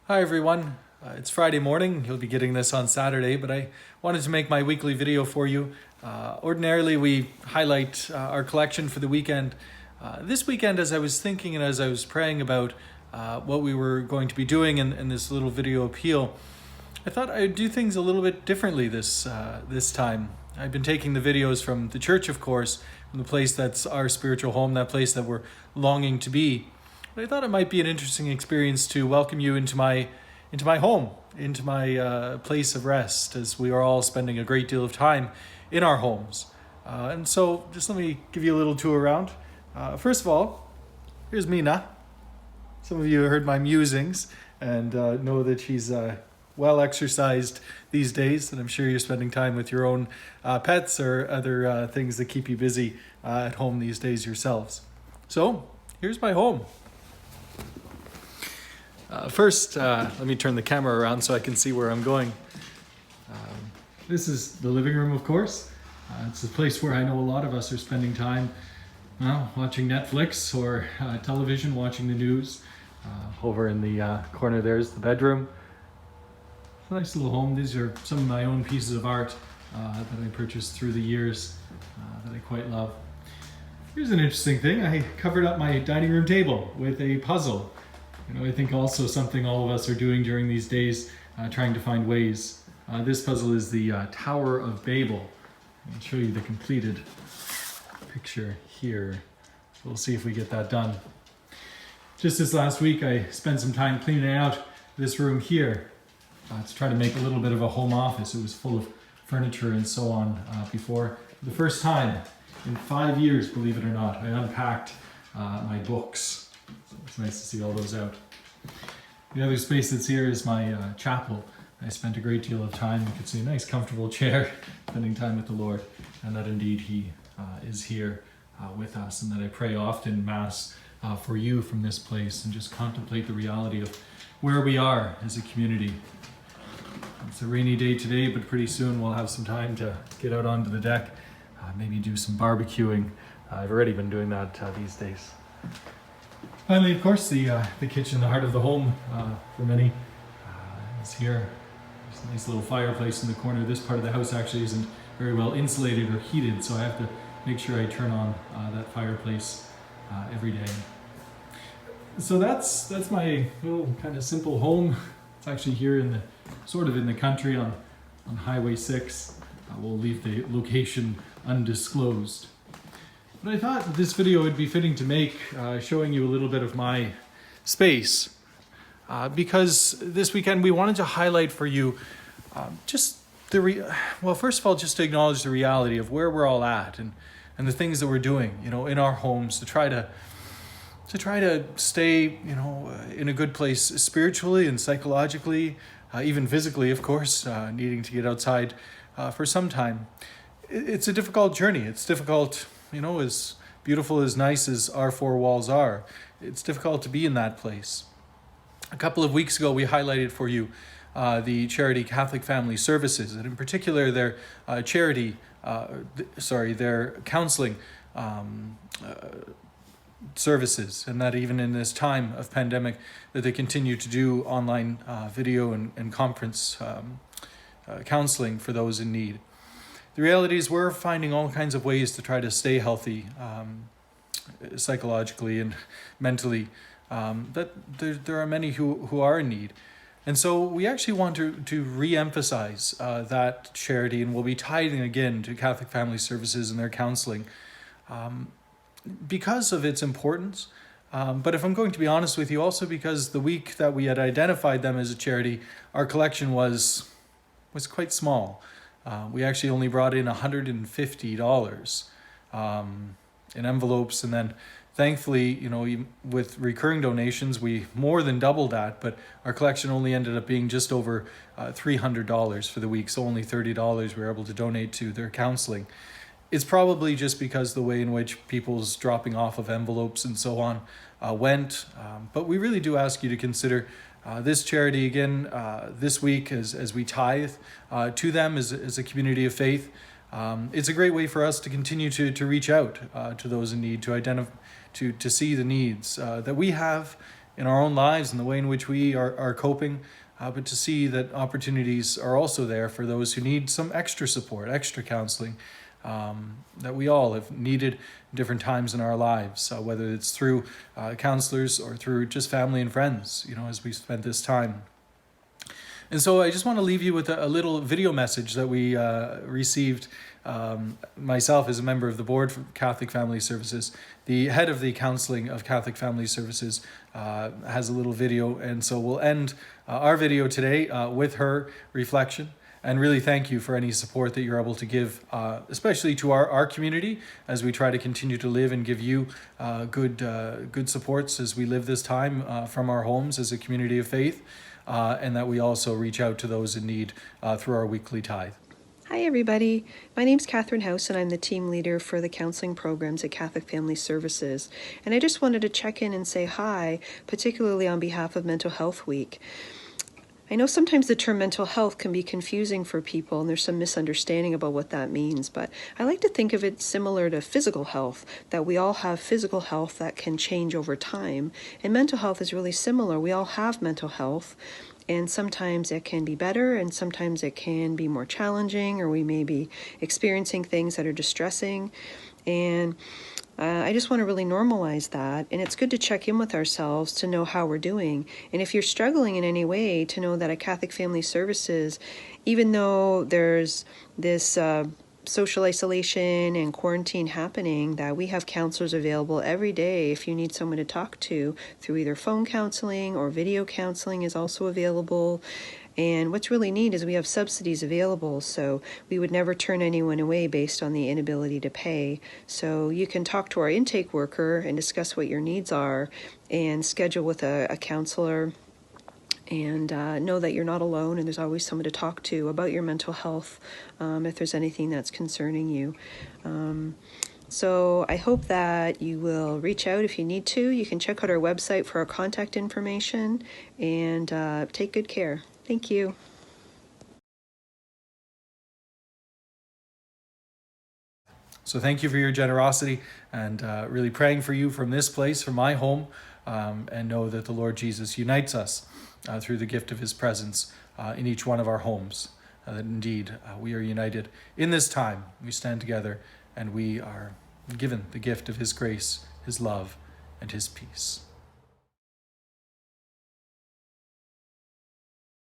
Hi everyone, it's Friday morning. You'll be getting this on Saturday, but I wanted to make my weekly video for you. Ordinarily we highlight our collection for the weekend. This weekend, as I was thinking and as I was praying about what we were going to be doing in this little video appeal, I thought I'd do things a little bit differently this time. I've been taking the videos from the church, of course, from the place that's our spiritual home, that place that we're longing to be. But I thought it might be an interesting experience to welcome you into my home, into my place of rest, as we are all spending a great deal of time in our homes. And so just let me give you a little tour around. First of all, here's Mina. Some of you heard my musings and know that she's well exercised these days, and I'm sure you're spending time with your own pets or other things that keep you busy at home these days yourselves. So here's my home. First, let me turn the camera around so I can see where I'm going. This is the living room, of course. It's a place where I know a lot of us are spending time watching Netflix or television, watching the news. Over in the corner there's the bedroom. It's a nice little home. These are some of my own pieces of art that I purchased through the years that I quite love. Here's an interesting thing. I covered up my dining room table with a puzzle. I think also something all of us are doing during these days, trying to find ways. This puzzle is the Tower of Babel. I'll show you the completed picture here. We'll see if we get that done. Just this last week, I spent some time cleaning out this room here to try to make a little bit of a home office. It was full of furniture and so on before. For the first time in 5 years, believe it or not, I unpacked my books. So it's nice to see all those out. The other space that's here is my chapel. I spent a great deal of time. You can see a nice comfortable chair, spending time with the Lord, and that indeed He is here with us, and that I pray often Mass for you from this place and just contemplate the reality of where we are as a community. It's a rainy day today, but pretty soon we'll have some time to get out onto the deck, maybe do some barbecuing. I've already been doing that these days. Finally, of course, the kitchen, the heart of the home for many, is here. There's a nice little fireplace in the corner. This part of the house actually isn't very well insulated or heated, so I have to make sure I turn on that fireplace every day. So that's my little kind of simple home. It's actually here in the country on Highway 6. We'll leave the location undisclosed. But I thought this video would be fitting to make, showing you a little bit of my space, because this weekend we wanted to highlight for you just first of all, just to acknowledge the reality of where we're all at and the things that we're doing, in our homes to try to stay, in a good place spiritually and psychologically, even physically, of course, needing to get outside for some time. It's a difficult journey. It's difficult. As beautiful, as nice as our four walls are, it's difficult to be in that place. A couple of weeks ago, we highlighted for you the charity Catholic Family Services, and in particular their their counseling services, and that even in this time of pandemic, that they continue to do online video and conference counseling for those in need. The reality is we're finding all kinds of ways to try to stay healthy psychologically and mentally, that there are many who are in need. And so we actually want to re-emphasize that charity, and we'll be tithing again to Catholic Family Services and their counseling because of its importance. But if I'm going to be honest with you, also because the week that we had identified them as a charity, our collection was quite small. We actually only brought in $150 in envelopes, and then thankfully, with recurring donations, we more than doubled that, but our collection only ended up being just over $300 for the week, so only $30 we were able to donate to their counseling. It's probably just because the way in which people's dropping off of envelopes and so on went, but we really do ask you to consider this charity again this week as we tithe to them as a community of faith. It's a great way for us to continue to reach out to those in need, to identify, to see the needs that we have in our own lives and the way in which we are coping, but to see that opportunities are also there for those who need some extra support, extra counseling, that we all have needed different times in our lives, whether it's through counselors or through just family and friends, as we spent this time. And so I just want to leave you with a little video message that we received. Myself, as a member of the board for Catholic Family Services, the head of the counseling of Catholic Family Services has a little video. And so we'll end our video today with her reflection. And really thank you for any support that you're able to give, especially to our community, as we try to continue to live and give you good supports as we live this time from our homes as a community of faith, and that we also reach out to those in need through our weekly tithe. Hi everybody, my name's Catherine House and I'm the team leader for the counseling programs at Catholic Family Services. And I just wanted to check in and say hi, particularly on behalf of Mental Health Week. I know sometimes the term mental health can be confusing for people and there's some misunderstanding about what that means, but I like to think of it similar to physical health, that we all have physical health that can change over time. And mental health is really similar. We all have mental health. And sometimes it can be better and sometimes it can be more challenging, or we may be experiencing things that are distressing. And I just want to really normalize that. And it's good to check in with ourselves to know how we're doing. And if you're struggling in any way, to know that at Catholic Family Services, even though there's this social isolation and quarantine happening, that we have counselors available every day if you need someone to talk to, through either phone counseling or video counseling is also available. And what's really neat is we have subsidies available, so we would never turn anyone away based on the inability to pay. So you can talk to our intake worker and discuss what your needs are and schedule with a counselor, and know that you're not alone and there's always someone to talk to about your mental health if there's anything that's concerning you. So I hope that you will reach out if you need to. You can check out our website for our contact information, and take good care. Thank you. So thank you for your generosity, and really praying for you from this place, from my home, and know that the Lord Jesus unites us through the gift of his presence in each one of our homes. That indeed we are united in this time. We stand together and we are given the gift of his grace, his love, and his peace.